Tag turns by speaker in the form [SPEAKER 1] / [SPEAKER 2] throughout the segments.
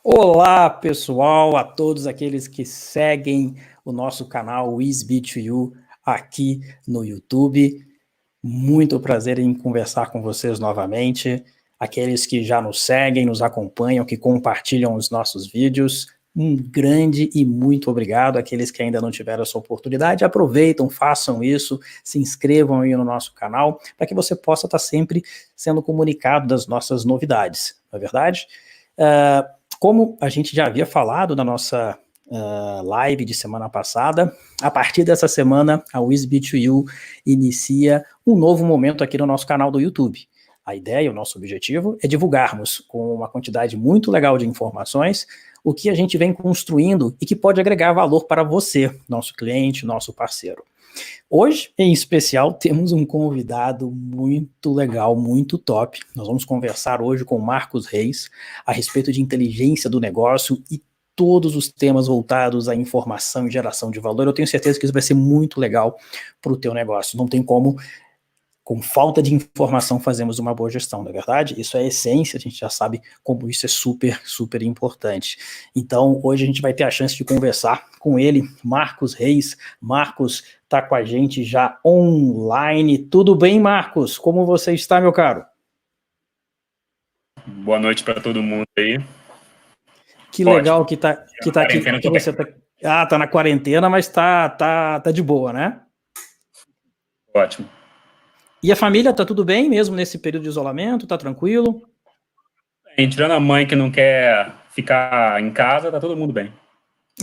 [SPEAKER 1] Olá, pessoal, a todos aqueles que seguem o nosso canal WizBee2U aqui no YouTube. Muito prazer em conversar com vocês novamente. Aqueles que já nos seguem, nos acompanham, que compartilham os nossos vídeos, um grande e muito obrigado. Aqueles que ainda não tiveram essa oportunidade, aproveitam, façam isso, se inscrevam aí no nosso canal, para que você possa estar sempre sendo comunicado das nossas novidades, não é verdade? Como a gente já havia falado na nossa live de semana passada, a partir dessa semana a WizBee2U inicia um novo momento aqui no nosso canal do YouTube. A ideia, o nosso objetivo é divulgarmos com uma quantidade muito legal de informações o que a gente vem construindo e que pode agregar valor para você, nosso cliente, nosso parceiro. Hoje, em especial, temos um convidado muito legal, muito top. Nós vamos conversar hoje com o Marcos Reis a respeito de inteligência do negócio e todos os temas voltados à informação e geração de valor. Eu tenho certeza que isso vai ser muito legal para o teu negócio. Não tem como, com falta de informação, fazemos uma boa gestão, não é verdade? Isso é a essência, a gente já sabe como isso é super, super importante. Então, hoje a gente vai ter a chance de conversar com ele, Marcos Reis. Marcos está com a gente já online. Tudo bem, Marcos? Como você está, meu caro?
[SPEAKER 2] Boa noite para todo mundo aí.
[SPEAKER 1] Que legal que tá aqui, que você tá... Ah, tá na quarentena, mas tá de boa, né?
[SPEAKER 2] Ótimo.
[SPEAKER 1] E a família tá tudo bem mesmo nesse período de isolamento? Tá tranquilo?
[SPEAKER 2] Tirando a mãe que não quer ficar em casa, tá todo mundo bem.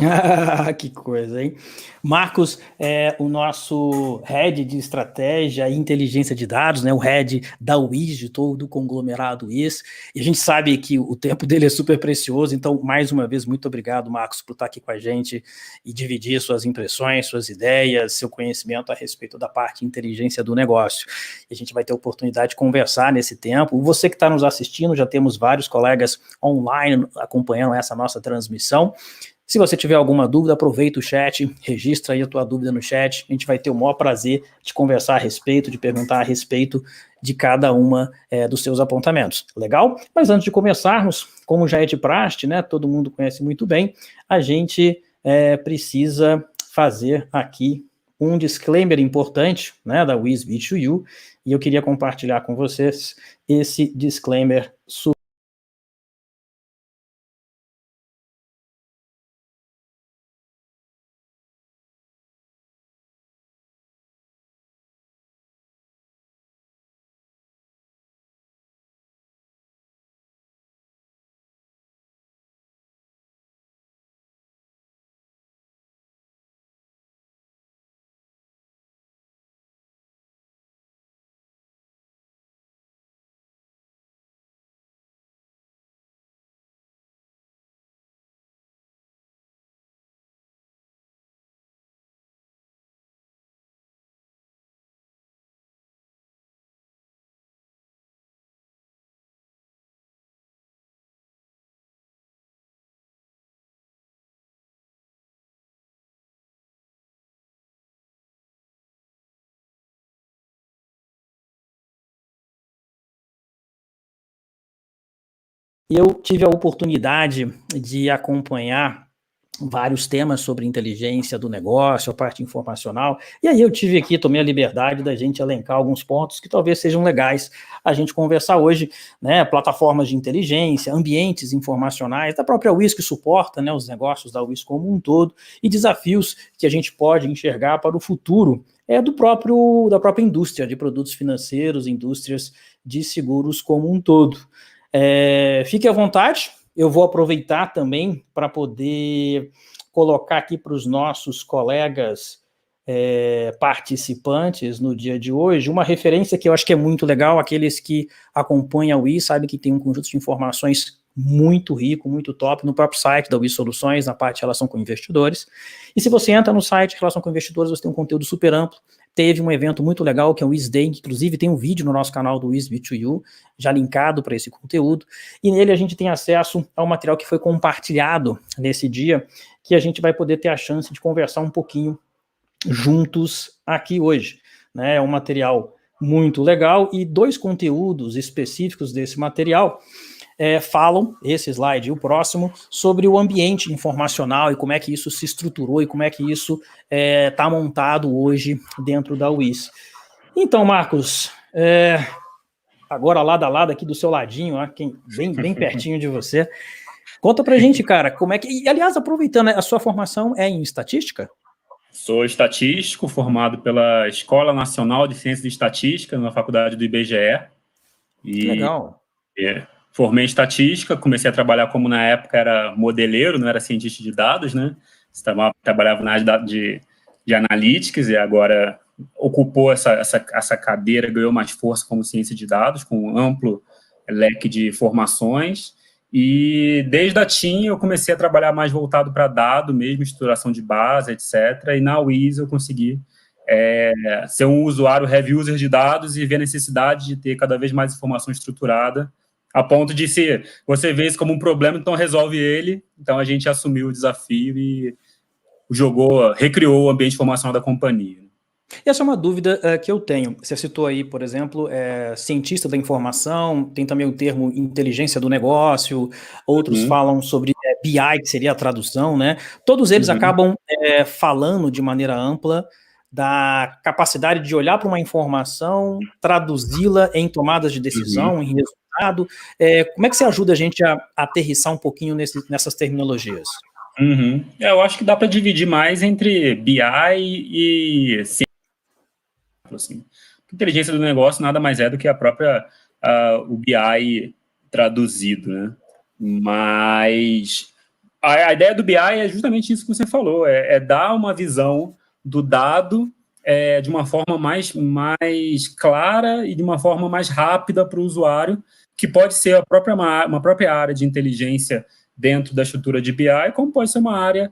[SPEAKER 1] Ah, que coisa, hein? Marcos é o nosso head de estratégia e inteligência de dados, né? O head da Wiz, de todo o conglomerado Wiz. E a gente sabe que o tempo dele é super precioso, então, mais uma vez, muito obrigado, Marcos, por estar aqui com a gente e dividir suas impressões, suas ideias, seu conhecimento a respeito da parte de inteligência do negócio. E a gente vai ter a oportunidade de conversar nesse tempo. Você que está nos assistindo, já temos vários colegas online acompanhando essa nossa transmissão. Se você tiver alguma dúvida, aproveita o chat, registra aí a tua dúvida no chat, a gente vai ter o maior prazer de conversar a respeito, de perguntar a respeito de cada uma dos seus apontamentos. Legal? Mas antes de começarmos, como já é de praxe, né, todo mundo conhece muito bem, a gente precisa fazer aqui um disclaimer importante, né, da WizBee2U, e eu queria compartilhar com vocês esse disclaimer super. Eu tive a oportunidade de acompanhar vários temas sobre inteligência do negócio, a parte informacional, e aí eu tive aqui, tomei a liberdade da gente elencar alguns pontos que talvez sejam legais a gente conversar hoje, né, plataformas de inteligência, ambientes informacionais, da própria Wiz que suporta, né, os negócios da Wiz como um todo, e desafios que a gente pode enxergar para o futuro da própria indústria de produtos financeiros, indústrias de seguros como um todo. Fique à vontade, eu vou aproveitar também para poder colocar aqui para os nossos colegas participantes no dia de hoje, uma referência que eu acho que é muito legal, aqueles que acompanham a Wiz sabem que tem um conjunto de informações muito rico, muito top, no próprio site da Wiz Soluções, na parte de relação com investidores, e se você entra no site de relação com investidores, você tem um conteúdo super amplo. Teve um evento muito legal, que é o Wiz Day, inclusive tem um vídeo no nosso canal do WizBee2U, já linkado para esse conteúdo, e nele a gente tem acesso ao material que foi compartilhado nesse dia, que a gente vai poder ter a chance de conversar um pouquinho juntos aqui hoje, né? É um material muito legal, e dois conteúdos específicos desse material falam, esse slide e o próximo, sobre o ambiente informacional e como é que isso se estruturou e como é que isso está montado hoje dentro da WIS. Então, Marcos, agora lado a lado aqui do seu ladinho, bem pertinho de você, conta pra gente, cara, como é que... E, aliás, aproveitando, a sua formação é em estatística?
[SPEAKER 2] Sou estatístico, formado pela Escola Nacional de Ciências de Estatística, na faculdade do IBGE.
[SPEAKER 1] Que legal.
[SPEAKER 2] Formei em estatística, comecei a trabalhar como na época era modeleiro, não era cientista de dados, né? Trabalhava na área de analytics e agora ocupou essa cadeira, ganhou mais força como ciência de dados, com um amplo leque de formações. E desde a TIM eu comecei a trabalhar mais voltado para dado mesmo, estruturação de base, etc. E na WIS eu consegui ser um usuário heavy user de dados e ver a necessidade de ter cada vez mais informação estruturada, a ponto de se você vê isso como um problema, então resolve ele. Então a gente assumiu o desafio e recriou o ambiente informacional da companhia.
[SPEAKER 1] Essa é uma dúvida que eu tenho. Você citou aí, por exemplo, cientista da informação, tem também o termo inteligência do negócio, outros falam sobre BI, que seria a tradução, né? Todos eles acabam falando de maneira ampla da capacidade de olhar para uma informação, traduzi-la em tomadas de decisão, em resultado. Como é que você ajuda a gente a aterrissar um pouquinho nessas terminologias?
[SPEAKER 2] Eu acho que dá para dividir mais entre BI e assim. Inteligência do negócio nada mais é do que a própria o BI traduzido, né? Mas a ideia do BI é justamente isso que você falou, dar uma visão do dado de uma forma mais clara e de uma forma mais rápida para o usuário, que pode ser uma própria área de inteligência dentro da estrutura de BI, como pode ser uma área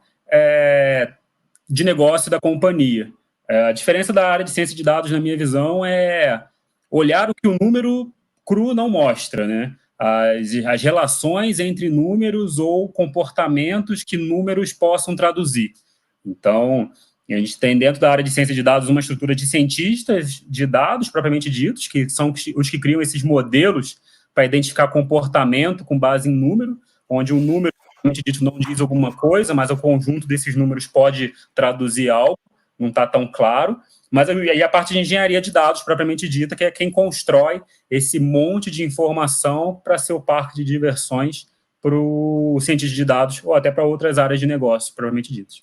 [SPEAKER 2] de negócio da companhia. A diferença da área de ciência de dados, na minha visão, é olhar o que o número cru não mostra, né? As relações entre números ou comportamentos que números possam traduzir. Então, a gente tem dentro da área de ciência de dados uma estrutura de cientistas de dados, propriamente ditos, que são os que criam esses modelos para identificar comportamento com base em número, onde um número, propriamente dito, não diz alguma coisa, mas o conjunto desses números pode traduzir algo. Não está tão claro, mas aí a parte de engenharia de dados, propriamente dita, que é quem constrói esse monte de informação para ser o parque de diversões para o cientista de dados ou até para outras áreas de negócio, propriamente ditas.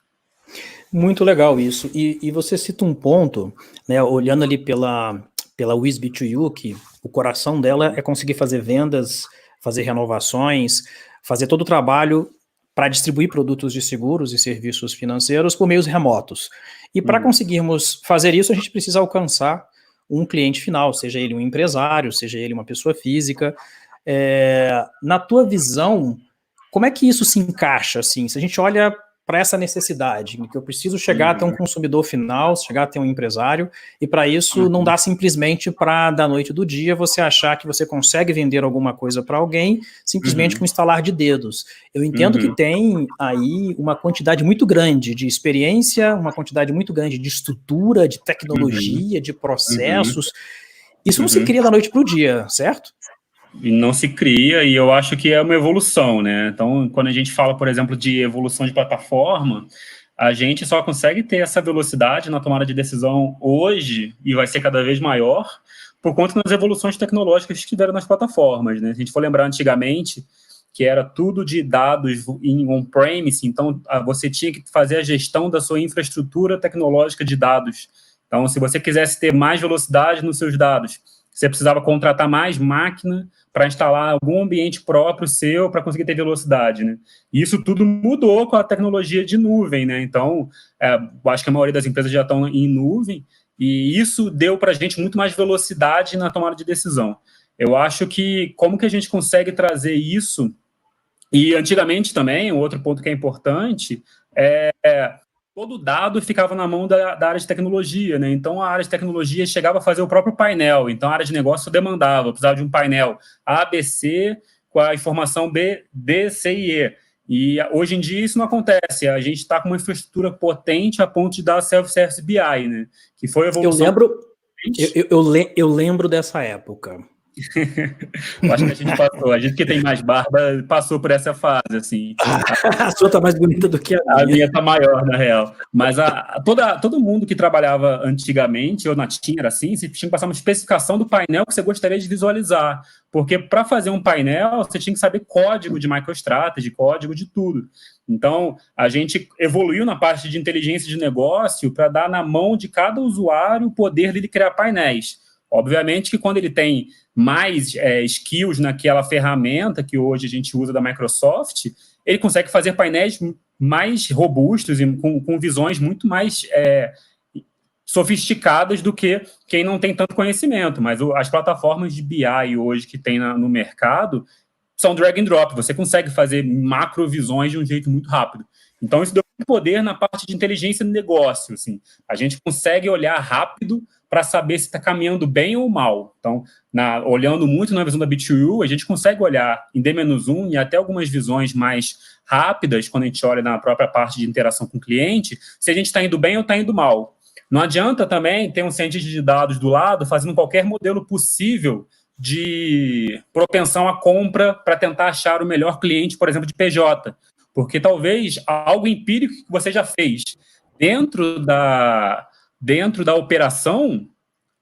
[SPEAKER 1] Muito legal isso. E você cita um ponto, né, olhando ali pela WIS-B2U, que o coração dela é conseguir fazer vendas, fazer renovações, fazer todo o trabalho para distribuir produtos de seguros e serviços financeiros por meios remotos. E para conseguirmos fazer isso, a gente precisa alcançar um cliente final, seja ele um empresário, seja ele uma pessoa física. Na tua visão, como é que isso se encaixa? Assim, se a gente olha para essa necessidade, que eu preciso chegar até um consumidor final, chegar até um empresário, e para isso não dá simplesmente para, da noite do dia, você achar que você consegue vender alguma coisa para alguém, simplesmente com estalar de dedos. Eu entendo que tem aí uma quantidade muito grande de experiência, uma quantidade muito grande de estrutura, de tecnologia, de processos. Isso não se cria da noite para o dia, certo?
[SPEAKER 2] E não se cria, e eu acho que é uma evolução, né? Então, quando a gente fala, por exemplo, de evolução de plataforma, a gente só consegue ter essa velocidade na tomada de decisão hoje, e vai ser cada vez maior, por conta das evoluções tecnológicas que tiveram nas plataformas, né? Se a gente for lembrar antigamente, que era tudo de dados em on-premise, então você tinha que fazer a gestão da sua infraestrutura tecnológica de dados. Então, se você quisesse ter mais velocidade nos seus dados, você precisava contratar mais máquina para instalar algum ambiente próprio seu para conseguir ter velocidade, né? E isso tudo mudou com a tecnologia de nuvem, né? Então, acho que a maioria das empresas já estão em nuvem e isso deu para a gente muito mais velocidade na tomada de decisão. Eu acho que como que a gente consegue trazer isso? E antigamente também, um outro ponto que é importante todo dado ficava na mão da área de tecnologia, né? Então, a área de tecnologia chegava a fazer o próprio painel. Então, a área de negócio demandava, precisava de um painel A, B, C, com a informação B, D, C e E. E hoje em dia isso não acontece. A gente está com uma infraestrutura potente a ponto de dar self-service BI, né? Que foi a evolução...
[SPEAKER 1] Eu lembro dessa época.
[SPEAKER 2] Eu acho que a gente passou, a gente que tem mais barba passou por essa fase, assim.
[SPEAKER 1] A sua tá mais bonita do que a
[SPEAKER 2] A
[SPEAKER 1] minha.
[SPEAKER 2] minha tá maior, na real. Mas todo mundo que trabalhava antigamente, ou na TIM era assim, você tinha que passar uma especificação do painel que você gostaria de visualizar. Porque para fazer um painel, você tinha que saber código de MicroStrategy, código de tudo. Então, a gente evoluiu na parte de inteligência de negócio para dar na mão de cada usuário o poder dele criar painéis. Obviamente que quando ele tem mais skills naquela ferramenta que hoje a gente usa da Microsoft, ele consegue fazer painéis mais robustos e com visões muito mais sofisticadas do que quem não tem tanto conhecimento. Mas as plataformas de BI hoje que tem no mercado são drag and drop. Você consegue fazer macrovisões de um jeito muito rápido. Então, isso deu muito poder na parte de inteligência do negócio. Assim. A gente consegue olhar rápido para saber se está caminhando bem ou mal. Então, olhando muito na visão da B2U, a gente consegue olhar em D-1 e até algumas visões mais rápidas, quando a gente olha na própria parte de interação com o cliente, se a gente está indo bem ou está indo mal. Não adianta também ter um cientista de dados do lado fazendo qualquer modelo possível de propensão à compra para tentar achar o melhor cliente, por exemplo, de PJ. Porque talvez algo empírico que você já fez dentro da operação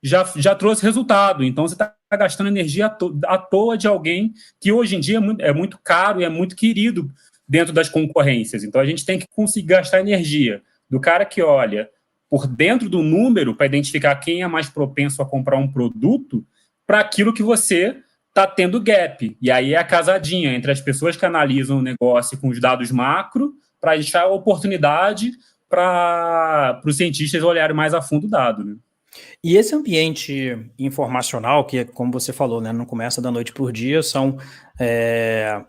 [SPEAKER 2] já trouxe resultado. Então, você está gastando energia à toa de alguém que hoje em dia é muito caro e é muito querido dentro das concorrências. Então, a gente tem que conseguir gastar energia do cara que olha por dentro do número para identificar quem é mais propenso a comprar um produto para aquilo que você está tendo gap. E aí é a casadinha entre as pessoas que analisam o negócio com os dados macro para deixar a oportunidade para os cientistas olharem mais a fundo o dado, né?
[SPEAKER 1] E esse ambiente informacional, que, como você falou, né, não começa da noite por dia, são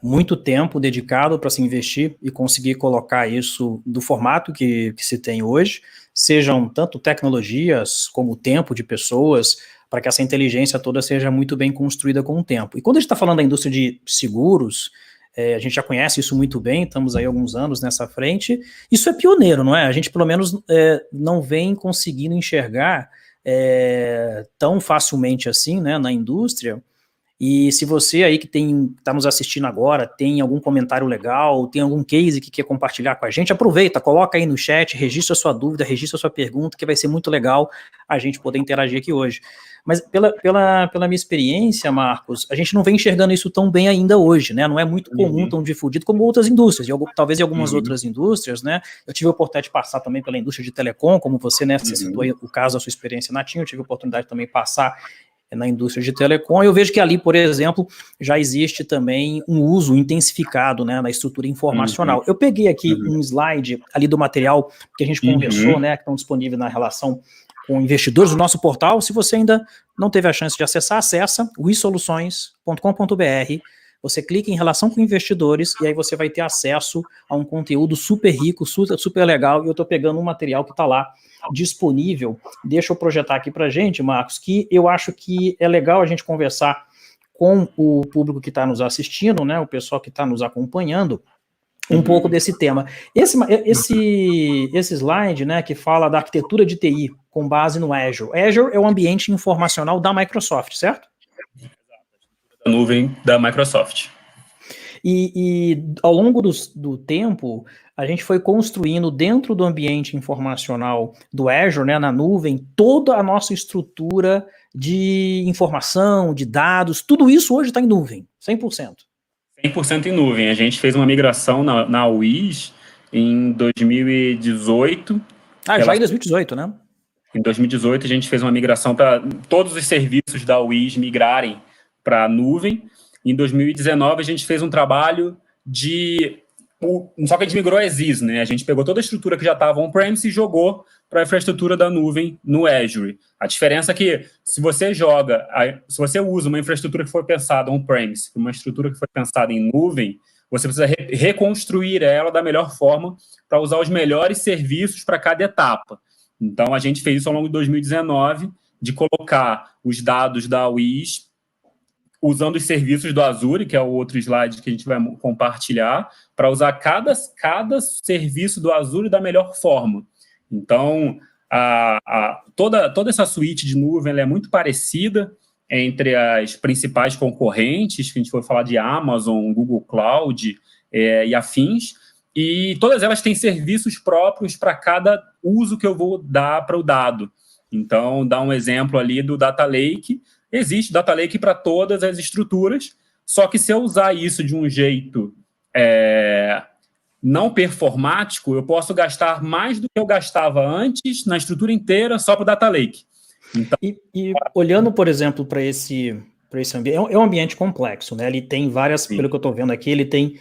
[SPEAKER 1] muito tempo dedicado para se investir e conseguir colocar isso do formato que se tem hoje, sejam tanto tecnologias como tempo de pessoas, para que essa inteligência toda seja muito bem construída com o tempo. E quando a gente está falando da indústria de seguros, a gente já conhece isso muito bem, estamos aí há alguns anos nessa frente, isso é pioneiro, não é? A gente pelo menos não vem conseguindo enxergar tão facilmente assim, né, na indústria. E se você aí que está nos assistindo agora, tem algum comentário legal, tem algum case que quer compartilhar com a gente, aproveita, coloca aí no chat, registra a sua dúvida, registra a sua pergunta, que vai ser muito legal a gente poder interagir aqui hoje. Mas pela minha experiência, Marcos, a gente não vem enxergando isso tão bem ainda hoje, né? Não é muito comum, tão difundido como outras indústrias, talvez em algumas outras indústrias, né? Eu tive a oportunidade de passar também pela indústria de telecom, como você, né? Você citou aí o caso da sua experiência na TIM, eu tive a oportunidade também de passar na indústria de telecom, eu vejo que ali, por exemplo, já existe também um uso intensificado, né, na estrutura informacional. Eu peguei aqui um slide ali do material que a gente conversou, né, que estão disponíveis na relação com investidores do nosso portal. Se você ainda não teve a chance de acessar, acessa wisoluções.com.br, você clica em relação com investidores e aí você vai ter acesso a um conteúdo super rico, super legal, e eu estou pegando um material que está lá disponível. Deixa eu projetar aqui para a gente, Marcos, que eu acho que é legal a gente conversar com o público que está nos assistindo, né, o pessoal que está nos acompanhando, um pouco desse tema. Esse slide, né, que fala da arquitetura de TI com base no Azure. Azure é o ambiente informacional da Microsoft, certo?
[SPEAKER 2] A nuvem da Microsoft.
[SPEAKER 1] E ao longo do tempo, a gente foi construindo dentro do ambiente informacional do Azure, né, na nuvem, toda a nossa estrutura de informação, de dados, tudo isso hoje está em nuvem, 100%.
[SPEAKER 2] 100% em nuvem. A gente fez uma migração na WIS em 2018.
[SPEAKER 1] Já em 2018, né?
[SPEAKER 2] Em 2018, a gente fez uma migração para todos os serviços da WIS migrarem para a nuvem. Em 2019, a gente fez um trabalho só que a gente migrou as IS, né? A gente pegou toda a estrutura que já estava on-premise e jogou para a infraestrutura da nuvem no Azure. A diferença é que se você usa uma infraestrutura que foi pensada on-premise, uma estrutura que foi pensada em nuvem, você precisa reconstruir ela da melhor forma para usar os melhores serviços para cada etapa. Então, a gente fez isso ao longo de 2019, de colocar os dados da WIS usando os serviços do Azure, que é o outro slide que a gente vai compartilhar, para usar cada serviço do Azure da melhor forma. Então, toda essa suíte de nuvem ela é muito parecida, entre as principais concorrentes, que a gente for falar de Amazon, Google Cloud e afins, e todas elas têm serviços próprios para cada uso que eu vou dar para o dado. Então, dá um exemplo ali do Data Lake. Existe Data Lake para todas as estruturas, só que se eu usar isso de um jeito não performático, eu posso gastar mais do que eu gastava antes na estrutura inteira só para o Data Lake.
[SPEAKER 1] Então, e olhando, por exemplo, para esse ambiente, é um ambiente complexo, né? Ele tem várias, sim, pelo que eu estou vendo aqui,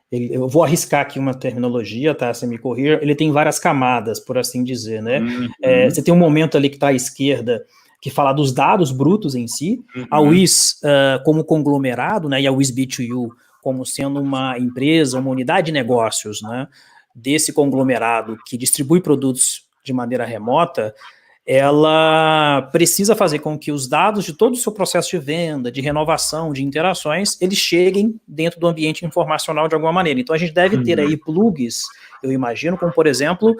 [SPEAKER 1] eu vou arriscar aqui uma terminologia, tá? Se me corrigir, ele tem várias camadas, por assim dizer, né? Você tem um momento ali que está à esquerda, que fala dos dados brutos em si, a WIS como conglomerado, né? E a WIS B2U como sendo uma empresa, uma unidade de negócios, né? Desse conglomerado que distribui produtos de maneira remota, ela precisa fazer com que os dados de todo o seu processo de venda, de renovação, de interações, eles cheguem dentro do ambiente informacional de alguma maneira. Então, a gente deve ter aí plugs, eu imagino, como, por exemplo,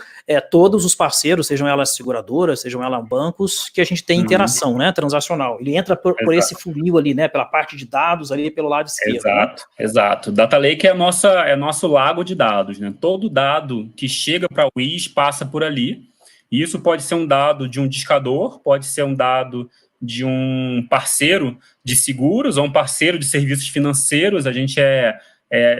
[SPEAKER 1] todos os parceiros, sejam elas seguradoras, sejam elas bancos, que a gente tem interação, né, transacional. Ele entra por esse funil ali, né, pela parte de dados ali pelo lado esquerdo.
[SPEAKER 2] Exato, né? Exato. Data Lake é nosso lago de dados, né? Todo dado que chega para o WIS passa por ali. E isso pode ser um dado de um discador, pode ser um dado de um parceiro de seguros ou um parceiro de serviços financeiros. A gente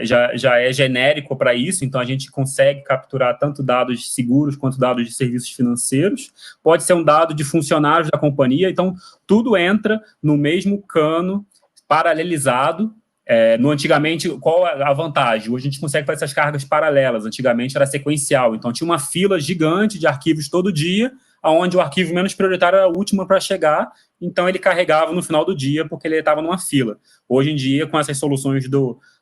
[SPEAKER 2] já é genérico para isso, então a gente consegue capturar tanto dados de seguros quanto dados de serviços financeiros. Pode ser um dado de funcionários da companhia, então tudo entra no mesmo cano paralelizado. Antigamente, qual a vantagem? Hoje a gente consegue fazer essas cargas paralelas. Antigamente era sequencial, então tinha uma fila gigante de arquivos todo dia, onde o arquivo menos prioritário era o último para chegar, então ele carregava no final do dia porque ele estava numa fila. Hoje em dia, com essas soluções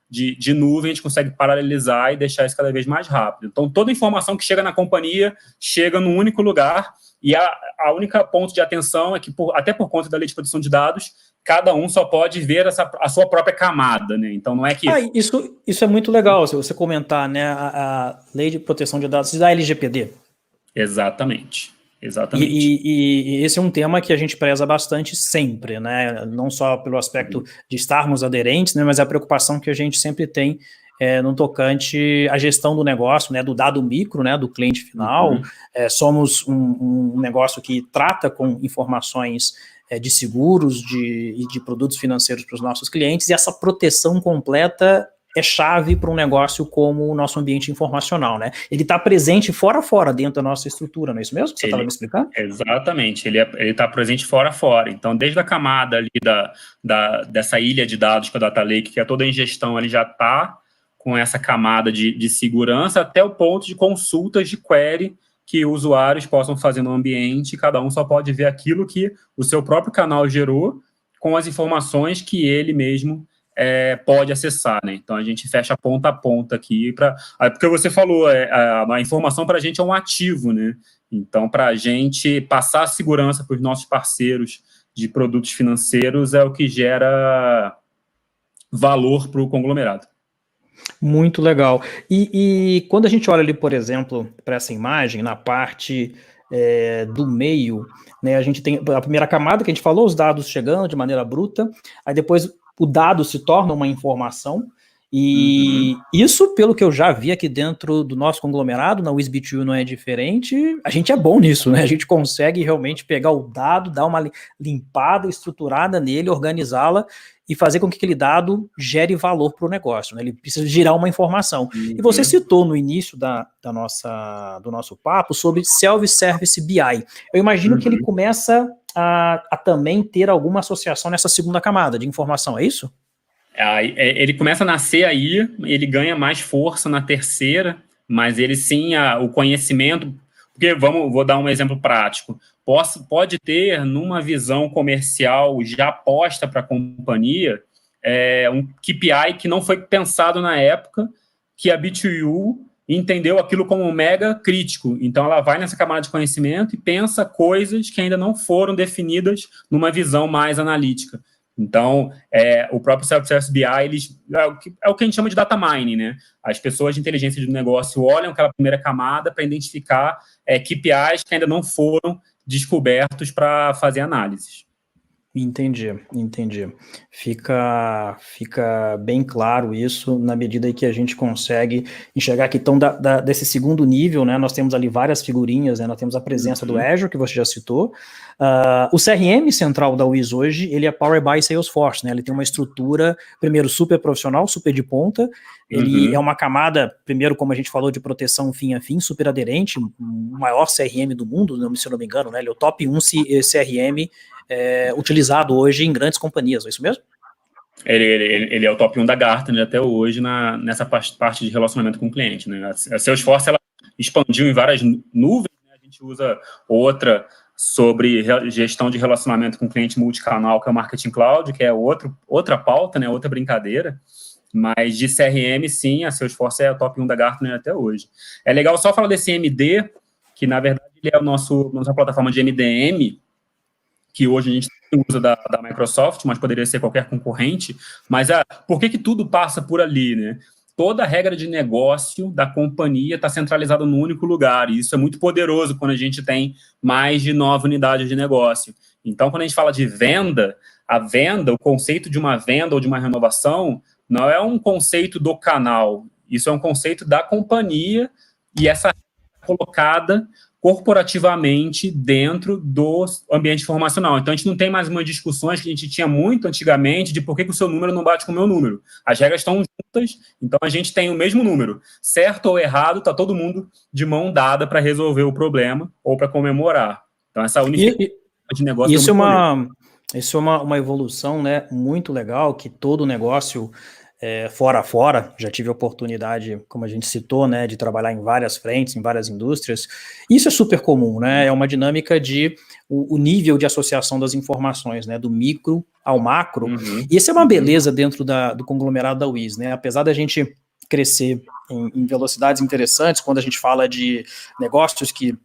[SPEAKER 2] de nuvem, a gente consegue paralelizar e deixar isso cada vez mais rápido. Então, toda informação que chega na companhia chega num único lugar, e a única ponto de atenção é que, até por conta da lei de proteção de dados, cada um só pode ver a sua própria camada, né? Então, não é que...
[SPEAKER 1] Isso é muito legal, se você comentar, né, a lei de proteção de dados da LGPD.
[SPEAKER 2] Exatamente.
[SPEAKER 1] E esse é um tema que a gente preza bastante sempre, né? Não só pelo aspecto de estarmos aderentes, né, mas a preocupação que a gente sempre tem no tocante à gestão do negócio, né, do dado micro, né, do cliente final. Somos um negócio que trata com informações de seguros e de produtos financeiros para os nossos clientes, e essa proteção completa é chave para um negócio como o nosso ambiente informacional, né? Ele está presente fora a fora dentro da nossa estrutura, não é isso mesmo que você estava me explicando?
[SPEAKER 2] Exatamente, ele está presente fora a fora. Então, desde a camada ali dessa ilha de dados que é o Data Lake, que é toda a ingestão, ele já está com essa camada de segurança, até o ponto de consultas de query que usuários possam fazer no ambiente, cada um só pode ver aquilo que o seu próprio canal gerou com as informações que ele mesmo pode acessar, né? Então, a gente fecha ponta a ponta aqui, porque você falou, a informação para a gente é um ativo, né? Então, para a gente passar a segurança para os nossos parceiros de produtos financeiros é o que gera valor para o conglomerado.
[SPEAKER 1] Muito legal. E quando a gente olha ali, por exemplo, para essa imagem, na parte do meio, né, a gente tem a primeira camada que a gente falou, os dados chegando de maneira bruta, aí depois o dado se torna uma informação, e isso, pelo que eu já vi aqui dentro do nosso conglomerado, na WIS B2U não é diferente, a gente é bom nisso, né? A gente consegue realmente pegar o dado, dar uma limpada, estruturada nele, organizá-la e fazer com que aquele dado gere valor para o negócio, né? Ele precisa gerar uma informação. E você citou no início do nosso papo sobre Self-Service BI. Eu imagino que ele começa a também ter alguma associação nessa segunda camada de informação, é isso?
[SPEAKER 2] Ele começa a nascer aí, ele ganha mais força na terceira, mas ele sim, o conhecimento, porque vou dar um exemplo prático, pode ter numa visão comercial já posta para a companhia, um KPI que não foi pensado na época, que a B2U entendeu aquilo como mega crítico, então ela vai nessa camada de conhecimento e pensa coisas que ainda não foram definidas numa visão mais analítica. Então, o próprio Self-Service BI, é o que a gente chama de data mining, né? As pessoas de inteligência de negócio olham aquela primeira camada para identificar KPIs que ainda não foram descobertos para fazer análises.
[SPEAKER 1] Entendi. Fica bem claro isso na medida em que a gente consegue enxergar que então desse segundo nível, né, nós temos ali várias figurinhas, né, nós temos a presença do Azure, que você já citou, o CRM central da Wiz hoje, ele é Powered by Salesforce, né, ele tem uma estrutura, primeiro, super profissional, super de ponta, ele é uma camada, primeiro, como a gente falou, de proteção fim a fim, super aderente, o maior CRM do mundo, se eu não me engano, né, ele é o top 1 CRM utilizado hoje em grandes companhias, é isso mesmo?
[SPEAKER 2] Ele é o top 1 da Gartner até hoje nessa parte de relacionamento com o cliente, né? A Salesforce, ela expandiu em várias nuvens, né? A gente usa outra sobre gestão de relacionamento com cliente multicanal, que é o Marketing Cloud, que é outra pauta, né? Outra brincadeira. Mas de CRM, sim, a Salesforce é a top 1 da Gartner até hoje. É legal só falar desse MD, que na verdade ele é nossa plataforma de MDM, que hoje a gente usa da Microsoft, mas poderia ser qualquer concorrente, mas por que tudo passa por ali, né? Toda a regra de negócio da companhia está centralizada num único lugar, e isso é muito poderoso quando a gente tem mais de 9 unidades de negócio. Então, quando a gente fala de venda, a venda, o conceito de uma venda ou de uma renovação, não é um conceito do canal, isso é um conceito da companhia, e essa colocada corporativamente dentro do ambiente informacional. Então, a gente não tem mais umas discussões que a gente tinha muito antigamente de por que o seu número não bate com o meu número. As regras estão juntas, então a gente tem o mesmo número. Certo ou errado, está todo mundo de mão dada para resolver o problema ou para comemorar. Então, essa unificação de negócio
[SPEAKER 1] isso é uma evolução, né, muito legal, que todo negócio fora a fora, já tive a oportunidade, como a gente citou, né, de trabalhar em várias frentes, em várias indústrias. Isso é super comum, né, é uma dinâmica de o nível de associação das informações, né, do micro ao macro, e isso é uma beleza dentro do conglomerado da Wiz, né, apesar da gente crescer em velocidades interessantes, quando a gente fala de negócios que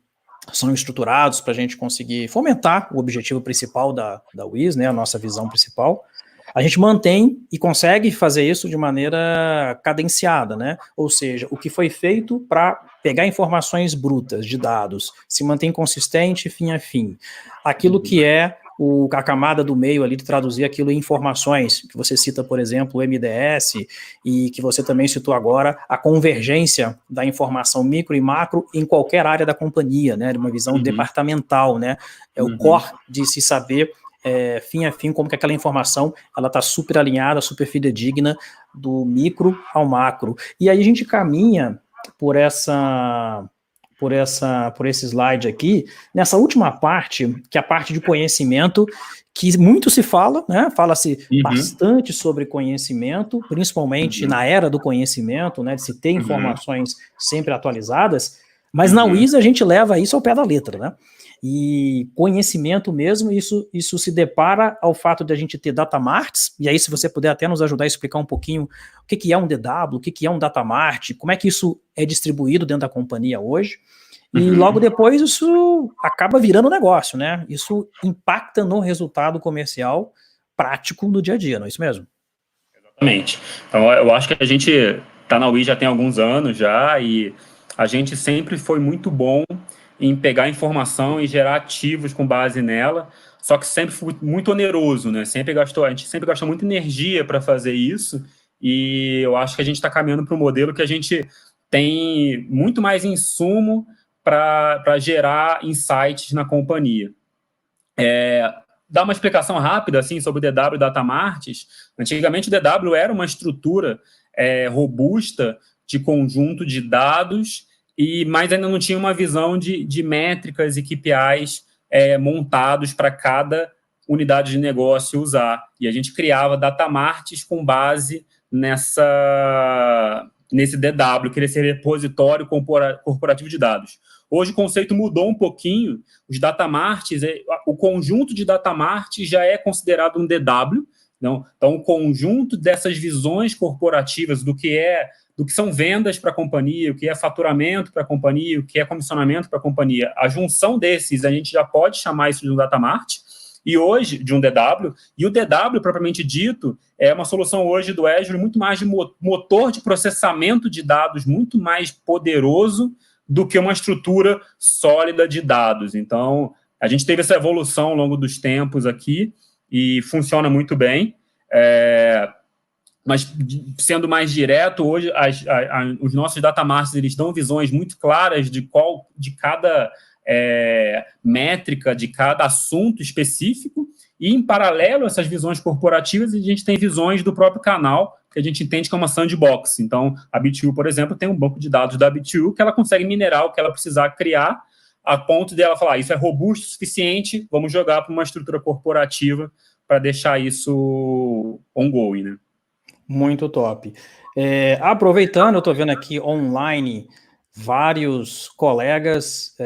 [SPEAKER 1] são estruturados para a gente conseguir fomentar o objetivo principal da Wiz, né, a nossa visão principal, a gente mantém e consegue fazer isso de maneira cadenciada, né? Ou seja, o que foi feito para pegar informações brutas de dados, se mantém consistente fim a fim. Aquilo que é a camada do meio ali de traduzir aquilo em informações, que você cita, por exemplo, o MDS, e que você também citou agora, a convergência da informação micro e macro em qualquer área da companhia, né? De uma visão departamental, né? É o core de se saber fim a fim, como que aquela informação ela está super alinhada, super fidedigna do micro ao macro. E aí a gente caminha por esse slide aqui, nessa última parte, que é a parte de conhecimento, que muito se fala, né? Fala-se bastante sobre conhecimento, principalmente na era do conhecimento, né? De se ter informações sempre atualizadas, mas na Wiz a gente leva isso ao pé da letra, né? E conhecimento mesmo, isso se depara ao fato de a gente ter data marts, e aí se você puder até nos ajudar a explicar um pouquinho o que é um DW, o que é um data mart, como é que isso é distribuído dentro da companhia hoje, e logo depois isso acaba virando negócio, né? Isso impacta no resultado comercial prático no dia a dia, não é isso mesmo?
[SPEAKER 2] Exatamente. Então, eu acho que a gente está na Wiz já tem alguns anos já, e a gente sempre foi muito bom em pegar informação e gerar ativos com base nela, só que sempre foi muito oneroso, né? A gente sempre gastou muita energia para fazer isso, e eu acho que a gente está caminhando para um modelo que a gente tem muito mais insumo para gerar insights na companhia. Dar uma explicação rápida assim, sobre o DW e Data Marts. Antigamente o DW era uma estrutura robusta de conjunto de dados, mas ainda não tinha uma visão de métricas e KPIs montados para cada unidade de negócio usar. E a gente criava data marts com base nesse DW, que é esse repositório corporativo de dados. Hoje o conceito mudou um pouquinho, os data marts, o conjunto de data marts já é considerado um DW, não? Então o conjunto dessas visões corporativas do que são vendas para a companhia, o que é faturamento para a companhia, o que é comissionamento para a companhia, a junção desses, a gente já pode chamar isso de um data mart, e hoje, de um DW, e o DW, propriamente dito, é uma solução hoje do Azure muito mais de motor de processamento de dados, muito mais poderoso do que uma estrutura sólida de dados. Então, a gente teve essa evolução ao longo dos tempos aqui, e funciona muito bem. Mas, sendo mais direto, hoje os nossos data masters eles dão visões muito claras de cada métrica, de cada assunto específico, e, em paralelo a essas visões corporativas, a gente tem visões do próprio canal, que a gente entende que é uma sandbox. Então, a B2, por exemplo, tem um banco de dados da B2 que ela consegue minerar o que ela precisar criar, a ponto de ela falar, isso é robusto o suficiente, vamos jogar para uma estrutura corporativa para deixar isso ongoing, né?
[SPEAKER 1] Muito top. Aproveitando, eu estou vendo aqui online vários colegas,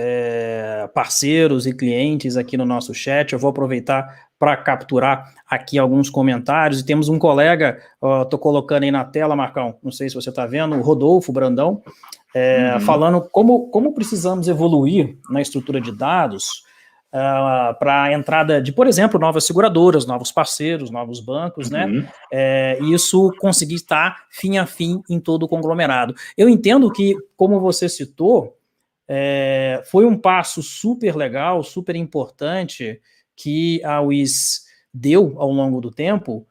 [SPEAKER 1] parceiros e clientes aqui no nosso chat. Eu vou aproveitar para capturar aqui alguns comentários. E temos um colega, estou colocando aí na tela, Marcão, não sei se você está vendo, o Rodolfo Brandão, falando como precisamos evoluir na estrutura de dados para a entrada de, por exemplo, novas seguradoras, novos parceiros, novos bancos, né? E isso conseguir estar fim a fim em todo o conglomerado. Eu entendo que, como você citou, foi um passo super legal, super importante que a WIS deu ao longo do tempo,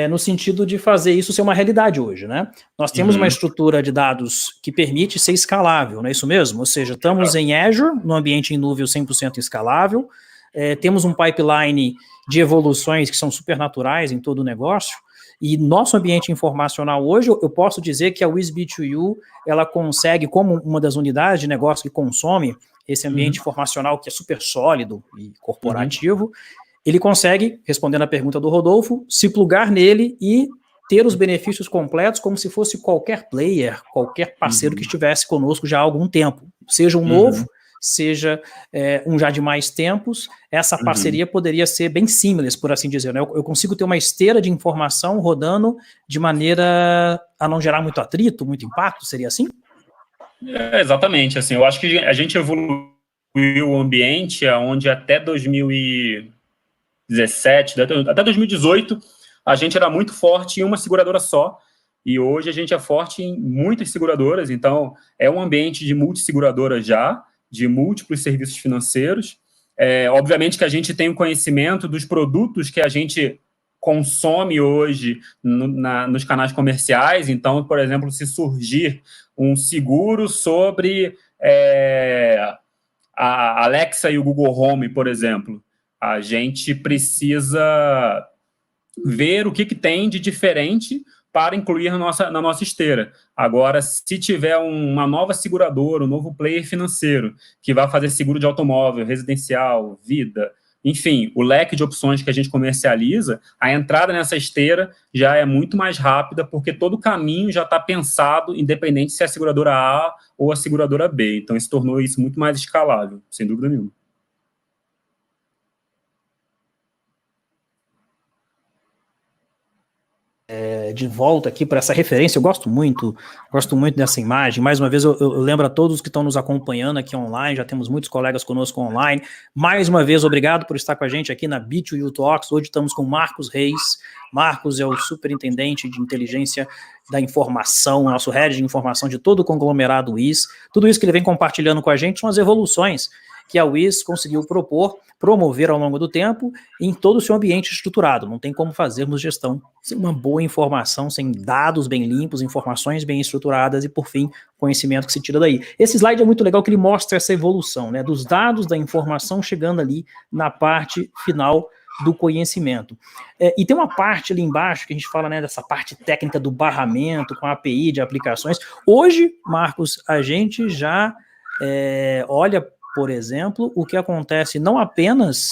[SPEAKER 1] no sentido de fazer isso ser uma realidade hoje, né? Nós temos uma estrutura de dados que permite ser escalável, não é isso mesmo? Ou seja, estamos em Azure, no ambiente em nuvem 100% escalável, temos um pipeline de evoluções que são supernaturais em todo o negócio, e nosso ambiente informacional hoje, eu posso dizer que a WIS B2U, ela consegue, como uma das unidades de negócio que consome esse ambiente informacional que é super sólido e corporativo, ele consegue, respondendo a pergunta do Rodolfo, se plugar nele e ter os benefícios completos como se fosse qualquer player, qualquer parceiro que estivesse conosco já há algum tempo. Seja um novo, seja um já de mais tempos, essa parceria poderia ser bem simples, por assim dizer, né? Eu consigo ter uma esteira de informação rodando de maneira a não gerar muito atrito, muito impacto, seria assim?
[SPEAKER 2] Exatamente, assim, eu acho que a gente evoluiu o ambiente onde até 2017, até 2018, a gente era muito forte em uma seguradora só, e hoje a gente é forte em muitas seguradoras, então é um ambiente de multisseguradoras já, de múltiplos serviços financeiros. Obviamente que a gente tem o conhecimento dos produtos que a gente consome hoje nos canais comerciais, então, por exemplo, se surgir um seguro sobre a Alexa e o Google Home, por exemplo, a gente precisa ver o que tem de diferente para incluir na nossa esteira. Agora, se tiver uma nova seguradora, um novo player financeiro, que vai fazer seguro de automóvel, residencial, vida, enfim, o leque de opções que a gente comercializa, a entrada nessa esteira já é muito mais rápida, porque todo o caminho já está pensado, independente se é a seguradora A ou a seguradora B. Então, isso tornou isso muito mais escalável, sem dúvida nenhuma.
[SPEAKER 1] De volta aqui para essa referência, eu gosto muito dessa imagem. Mais uma vez, eu lembro a todos que estão nos acompanhando aqui online, já temos muitos colegas conosco online. Mais uma vez, obrigado por estar com a gente aqui na B2U Talks. Hoje estamos com Marcos Reis. Marcos é o superintendente de inteligência da informação, nosso head de informação de todo o conglomerado WIS. Tudo isso que ele vem compartilhando com a gente são as evoluções que a WIS conseguiu promover ao longo do tempo em todo o seu ambiente estruturado. Não tem como fazermos gestão sem uma boa informação, sem dados bem limpos, informações bem estruturadas e, por fim, conhecimento que se tira daí. Esse slide é muito legal que ele mostra essa evolução, né, dos dados, da informação chegando ali na parte final do conhecimento. E tem uma parte ali embaixo que a gente fala, né, dessa parte técnica do barramento com a API de aplicações. Hoje, Marcos, a gente já olha, por exemplo, o que acontece não apenas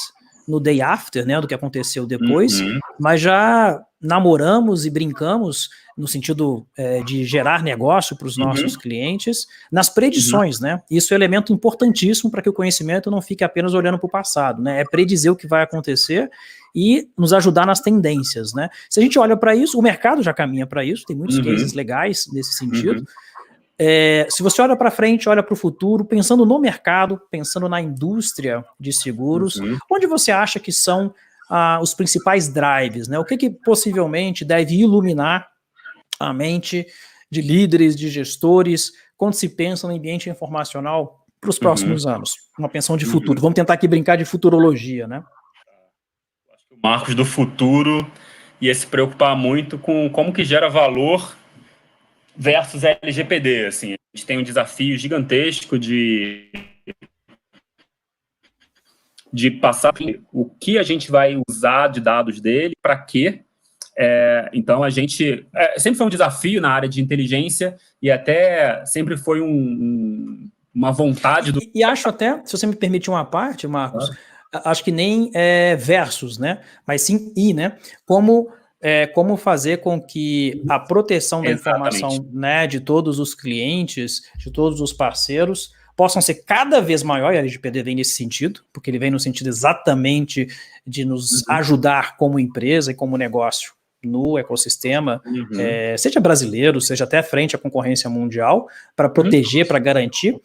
[SPEAKER 1] no day after, né, do que aconteceu depois, mas já namoramos e brincamos no sentido de gerar negócio para os nossos clientes nas predições, né? Isso é um elemento importantíssimo para que o conhecimento não fique apenas olhando para o passado, né? É predizer o que vai acontecer e nos ajudar nas tendências, né? Se a gente olha para isso, o mercado já caminha para isso, tem muitos cases legais nesse sentido. Se você olha para frente, olha para o futuro, pensando no mercado, pensando na indústria de seguros, onde você acha que são os principais drives, né? O que possivelmente deve iluminar a mente de líderes, de gestores, quando se pensa no ambiente informacional para os próximos anos? Uma pensão de futuro. Vamos tentar aqui brincar de futurologia, né?
[SPEAKER 2] Acho que marcos do futuro ia se preocupar muito com como que gera valor versus LGPD. Assim, a gente tem um desafio gigantesco de passar o que a gente vai usar de dados dele, para quê. Então, a gente sempre foi um desafio na área de inteligência e até sempre foi uma vontade do...
[SPEAKER 1] E acho até, se você me permite uma parte, Marcos, acho que nem versus, né? Mas sim né? Como fazer com que a proteção da informação, né, de todos os clientes, de todos os parceiros, possam ser cada vez maior, e a LGPD vem nesse sentido, porque ele vem no sentido exatamente de nos ajudar como empresa e como negócio no ecossistema, seja brasileiro, seja até frente à concorrência mundial, para proteger, para garantir.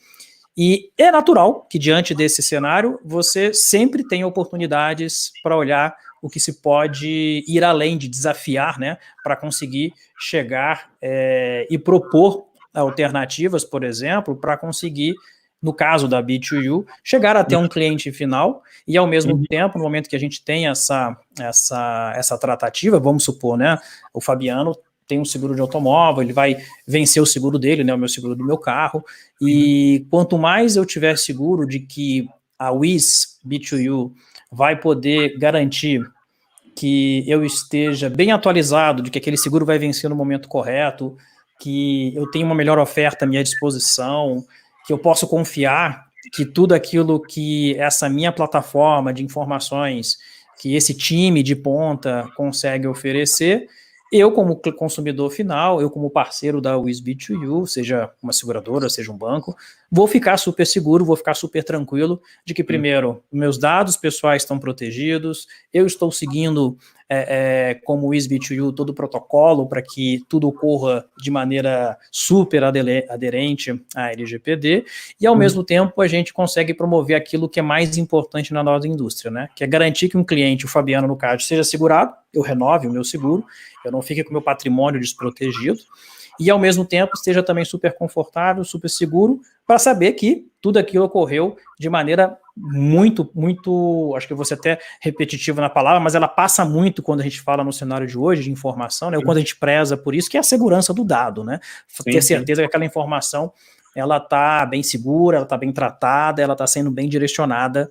[SPEAKER 1] E é natural que, diante desse cenário, você sempre tem oportunidades para olhar o que se pode ir além de desafiar, né, para conseguir chegar e propor alternativas, por exemplo, para conseguir, no caso da B2U, chegar até um cliente final e, ao mesmo tempo, no momento que a gente tem essa tratativa, vamos supor, né, o Fabiano tem um seguro de automóvel, ele vai vencer o seguro dele, né, o meu seguro do meu carro, e quanto mais eu tiver seguro de que a Wiz B2U vai poder garantir que eu esteja bem atualizado, de que aquele seguro vai vencer no momento correto, que eu tenho uma melhor oferta à minha disposição, que eu posso confiar que tudo aquilo que essa minha plataforma de informações, que esse time de ponta consegue oferecer, eu, como consumidor final, eu, como parceiro da Wiz B2U, seja uma seguradora, seja um banco, vou ficar super seguro, vou ficar super tranquilo de que, primeiro, meus dados pessoais estão protegidos, eu estou seguindo, como Wiz B2U, todo o protocolo para que tudo ocorra de maneira super aderente à LGPD, e, ao mesmo tempo, a gente consegue promover aquilo que é mais importante na nossa indústria, né? Que é garantir que um cliente, o Fabiano, no caso, seja segurado, eu renove o meu seguro, eu não fique com o meu patrimônio desprotegido, e ao mesmo tempo esteja também super confortável, super seguro, para saber que tudo aquilo ocorreu de maneira muito, muito, acho que eu vou ser até repetitivo na palavra, mas ela passa muito quando a gente fala no cenário de hoje de informação, né, ou quando a gente preza por isso, que é a segurança do dado, né, ter certeza que aquela informação, ela está bem segura, ela está bem tratada, ela está sendo bem direcionada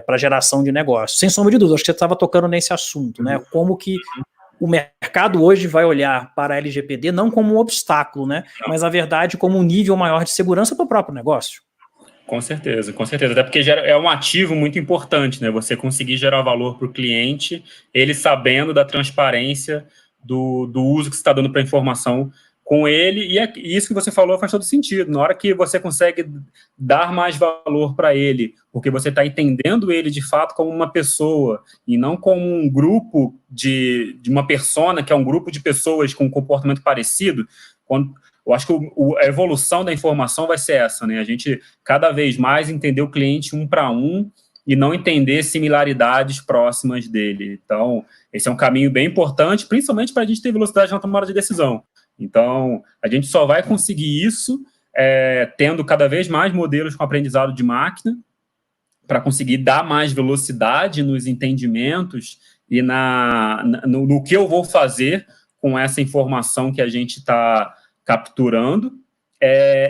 [SPEAKER 1] para geração de negócio. Sem sombra de dúvida, acho que você estava tocando nesse assunto, né? Como que o mercado hoje vai olhar para a LGPD não como um obstáculo, né? Mas, na verdade, como um nível maior de segurança para o próprio negócio.
[SPEAKER 2] Com certeza. Até porque é um ativo muito importante, né? Você conseguir gerar valor para o cliente, ele sabendo da transparência do uso que você está dando para a informação com ele, e isso que você falou faz todo sentido. Na hora que você consegue dar mais valor para ele, porque você está entendendo ele de fato como uma pessoa, e não como um grupo de uma persona, que é um grupo de pessoas com um comportamento parecido, eu acho que a evolução da informação vai ser essa, né? A gente cada vez mais entender o cliente um para um e não entender similaridades próximas dele. Então, esse é um caminho bem importante, principalmente para a gente ter velocidade na tomada de decisão. Então, a gente só vai conseguir isso tendo cada vez mais modelos com aprendizado de máquina para conseguir dar mais velocidade nos entendimentos e no que eu vou fazer com essa informação que a gente está capturando.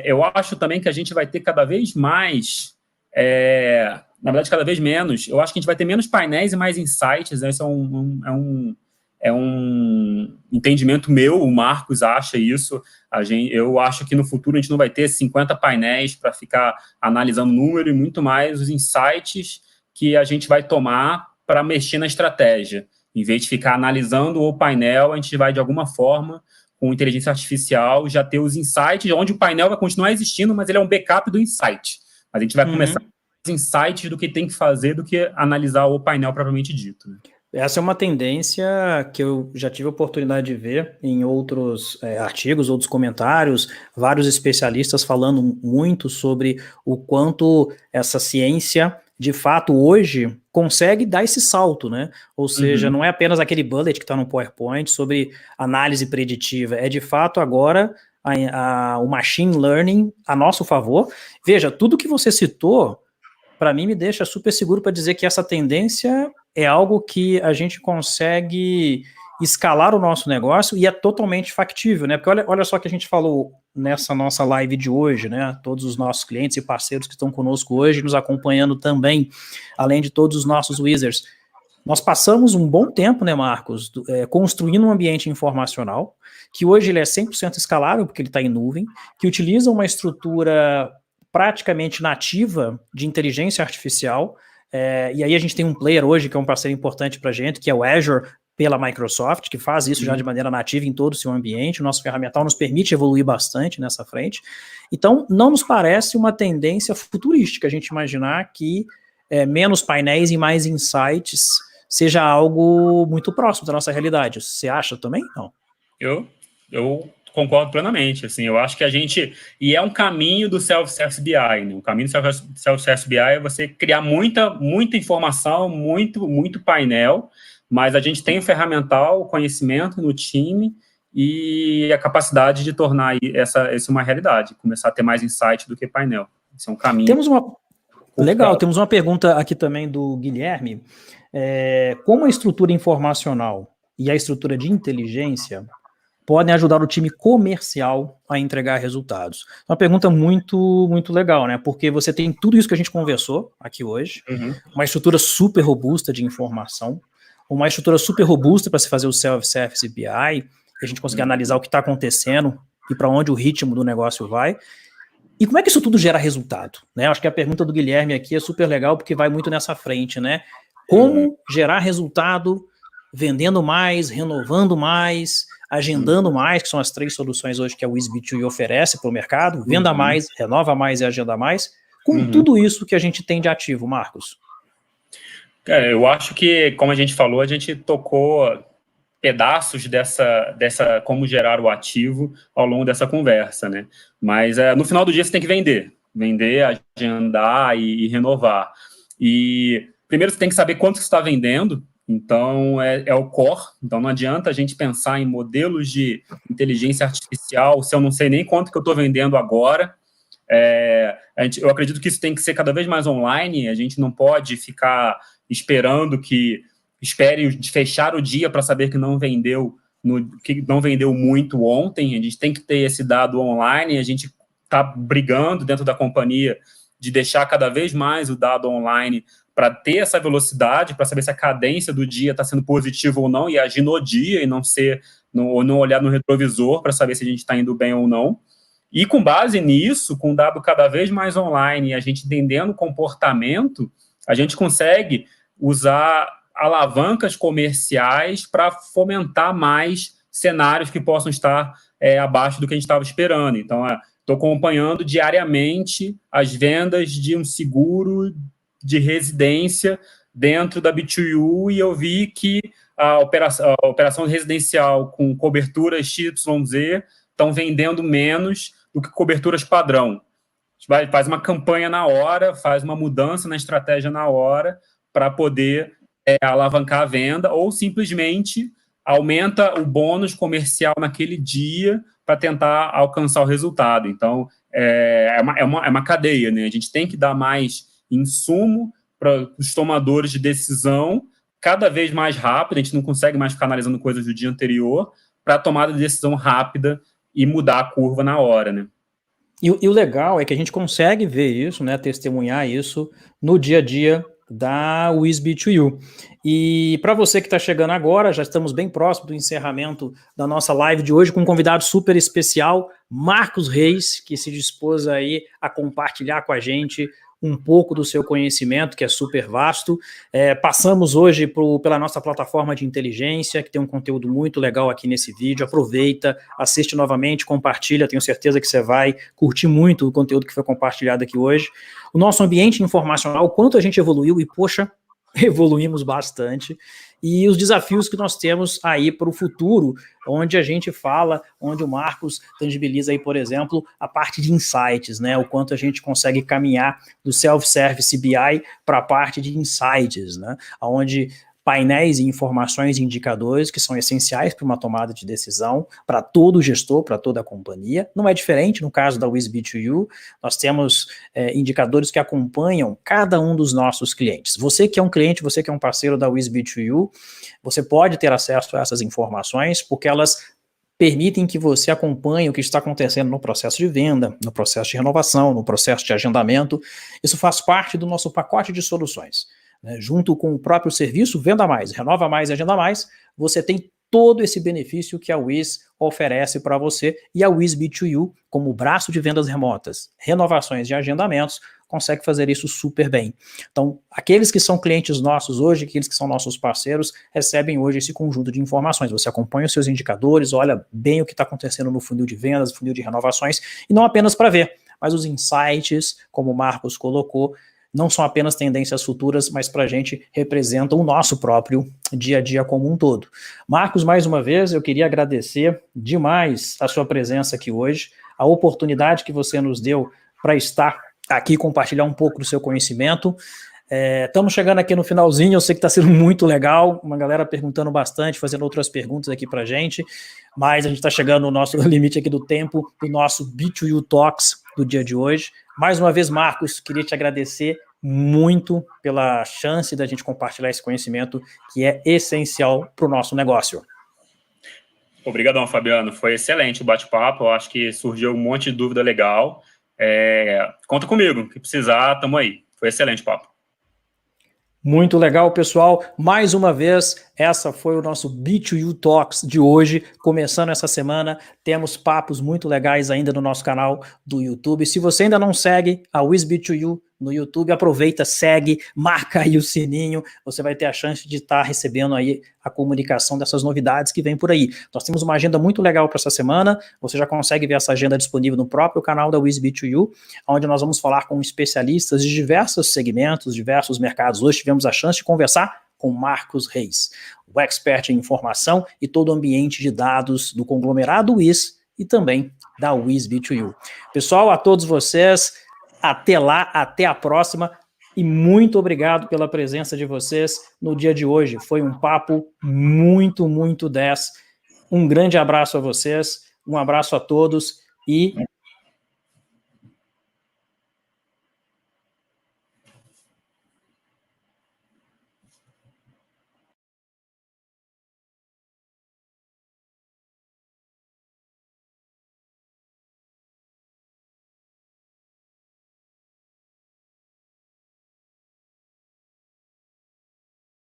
[SPEAKER 2] Eu acho também que a gente vai ter cada vez mais, na verdade, cada vez menos. Eu acho que a gente vai ter menos painéis e mais insights, né? Esse é um entendimento meu, o Marcos acha isso. Eu acho que no futuro a gente não vai ter 50 painéis para ficar analisando número, e muito mais os insights que a gente vai tomar para mexer na estratégia. Em vez de ficar analisando o painel, a gente vai, de alguma forma, com inteligência artificial, já ter os insights, onde o painel vai continuar existindo, mas ele é um backup do insight. Mas a gente vai começar com os insights do que tem que fazer, do que analisar o painel propriamente dito, né?
[SPEAKER 1] Essa é uma tendência que eu já tive a oportunidade de ver em outros artigos, outros comentários, vários especialistas falando muito sobre o quanto essa ciência, de fato, hoje consegue dar esse salto, né? Ou seja, não é apenas aquele bullet que está no PowerPoint sobre análise preditiva, é de fato agora o machine learning a nosso favor. Veja, tudo que você citou para mim, me deixa super seguro para dizer que essa tendência é algo que a gente consegue escalar o nosso negócio e é totalmente factível, né? Porque olha só que a gente falou nessa nossa live de hoje, né? Todos os nossos clientes e parceiros que estão conosco hoje, nos acompanhando também, além de todos os nossos Wizards. Nós passamos um bom tempo, né, Marcos, construindo um ambiente informacional, que hoje ele é 100% escalável, porque ele está em nuvem, que utiliza uma estrutura praticamente nativa de inteligência artificial, e aí a gente tem um player hoje que é um parceiro importante para a gente, que é o Azure, pela Microsoft, que faz isso já de maneira nativa em todo o seu ambiente. O nosso ferramental nos permite evoluir bastante nessa frente. Então, não nos parece uma tendência futurística a gente imaginar que menos painéis e mais insights seja algo muito próximo da nossa realidade. Você acha também? Não.
[SPEAKER 2] Eu concordo plenamente. Assim, eu acho que a gente... E é um caminho do Self-Service BI. Né? O caminho do Self-Service BI é você criar muita informação, muito painel, mas a gente tem o ferramental, o conhecimento no time e a capacidade de tornar essa uma realidade, começar a ter mais insight do que painel. Esse é um caminho.
[SPEAKER 1] Legal, temos uma pergunta aqui também do Guilherme. Como a estrutura informacional e a estrutura de inteligência podem ajudar o time comercial a entregar resultados? Uma pergunta muito, muito legal, né? Porque você tem tudo isso que a gente conversou aqui hoje, uma estrutura super robusta de informação, uma estrutura super robusta para se fazer o Self-Service BI, a gente conseguir analisar o que está acontecendo e para onde o ritmo do negócio vai. E como é que isso tudo gera resultado? Né? Acho que a pergunta do Guilherme aqui é super legal, porque vai muito nessa frente, né? Como gerar resultado vendendo mais, renovando mais, agendando mais, que são as 3 soluções hoje que a WizBee2U oferece para o mercado, venda mais, renova mais e agenda mais, com tudo isso que a gente tem de ativo, Marcos.
[SPEAKER 2] Eu acho que, como a gente falou, a gente tocou pedaços dessa como gerar o ativo ao longo dessa conversa, né? Mas no final do dia você tem que vender, agendar e renovar. E primeiro você tem que saber quanto você está vendendo, então é o core. Então não adianta a gente pensar em modelos de inteligência artificial se eu não sei nem quanto que eu estou vendendo agora. Eu acredito que isso tem que ser cada vez mais online, a gente não pode ficar esperando espere fechar o dia para saber que não vendeu muito ontem. A gente tem que ter esse dado online, a gente está brigando dentro da companhia de deixar cada vez mais o dado online para ter essa velocidade, para saber se a cadência do dia está sendo positiva ou não, e agir no dia e não olhar no retrovisor para saber se a gente está indo bem ou não. E com base nisso, com o dado cada vez mais online e a gente entendendo o comportamento, a gente consegue usar alavancas comerciais para fomentar mais cenários que possam estar abaixo do que a gente estava esperando. Então, estou acompanhando diariamente as vendas de um seguro de residência dentro da B2U e eu vi que a operação residencial com cobertura XYZ estão vendendo menos do que coberturas padrão. A gente faz uma campanha na hora, faz uma mudança na estratégia na hora para poder alavancar a venda ou simplesmente aumenta o bônus comercial naquele dia para tentar alcançar o resultado. Então, é uma cadeia, né? A gente tem que dar mais insumo para os tomadores de decisão cada vez mais rápido, a gente não consegue mais ficar analisando coisas do dia anterior para a tomada de decisão rápida e mudar a curva na hora, né?
[SPEAKER 1] E o legal é que a gente consegue ver isso, né, testemunhar isso no dia a dia da WizBee2U. E para você que está chegando agora, já estamos bem próximo do encerramento da nossa live de hoje com um convidado super especial, Marcos Reis, que se dispôs aí a compartilhar com a gente um pouco do seu conhecimento, que é super vasto. Passamos hoje pela nossa plataforma de inteligência, que tem um conteúdo muito legal aqui nesse vídeo. Aproveita, assiste novamente, compartilha, tenho certeza que você vai curtir muito o conteúdo que foi compartilhado aqui hoje. O nosso ambiente informacional, quanto a gente evoluiu, e poxa, evoluímos bastante, e os desafios que nós temos aí para o futuro, onde a gente fala, onde o Marcos tangibiliza aí, por exemplo, a parte de insights, né, o quanto a gente consegue caminhar do self-service BI para a parte de insights, né, onde painéis e informações e indicadores que são essenciais para uma tomada de decisão, para todo gestor, para toda a companhia. Não é diferente no caso da WizB2U, nós temos indicadores que acompanham cada um dos nossos clientes. Você que é um cliente, você que é um parceiro da WizB2U, você pode ter acesso a essas informações, porque elas permitem que você acompanhe o que está acontecendo no processo de venda, no processo de renovação, no processo de agendamento. Isso faz parte do nosso pacote de soluções. Junto com o próprio serviço Venda Mais, Renova Mais e Agenda Mais, você tem todo esse benefício que a Wiz oferece para você, e a WizB2U, como braço de vendas remotas, renovações e agendamentos, consegue fazer isso super bem. Então, aqueles que são clientes nossos hoje, aqueles que são nossos parceiros, recebem hoje esse conjunto de informações. Você acompanha os seus indicadores, olha bem o que está acontecendo no funil de vendas, funil de renovações, e não apenas para ver, mas os insights, como o Marcos colocou, não são apenas tendências futuras, mas para a gente representam o nosso próprio dia a dia como um todo. Marcos, mais uma vez, eu queria agradecer demais a sua presença aqui hoje, a oportunidade que você nos deu para estar aqui, compartilhar um pouco do seu conhecimento. Estamos chegando aqui no finalzinho, eu sei que está sendo muito legal, uma galera perguntando bastante, fazendo outras perguntas aqui para a gente, mas a gente está chegando no nosso limite aqui do tempo, do nosso B2U Talks do dia de hoje. Mais uma vez, Marcos, queria te agradecer muito pela chance da gente compartilhar esse conhecimento que é essencial para o nosso negócio.
[SPEAKER 2] Obrigadão, Fabiano. Foi excelente o bate-papo. Eu acho que surgiu um monte de dúvida legal. Conta comigo. Que precisar, tamo aí. Foi excelente o papo.
[SPEAKER 1] Muito legal, pessoal. Mais uma vez, essa foi o nosso B2U Talks de hoje. Começando essa semana, temos papos muito legais ainda no nosso canal do YouTube. Se você ainda não segue a WizB2U no YouTube, aproveita, segue, marca aí o sininho. Você vai ter a chance de estar recebendo aí a comunicação dessas novidades que vem por aí. Nós temos uma agenda muito legal para essa semana. Você já consegue ver essa agenda disponível no próprio canal da WizB2U, onde nós vamos falar com especialistas de diversos segmentos, diversos mercados. Hoje tivemos a chance de conversar com Marcos Reis, o expert em informação e todo o ambiente de dados do conglomerado Wiz e também da WizB2U. Pessoal, a todos vocês, até lá, até a próxima e muito obrigado pela presença de vocês no dia de hoje. Foi um papo muito, muito 10. Um grande abraço a vocês, um abraço a todos e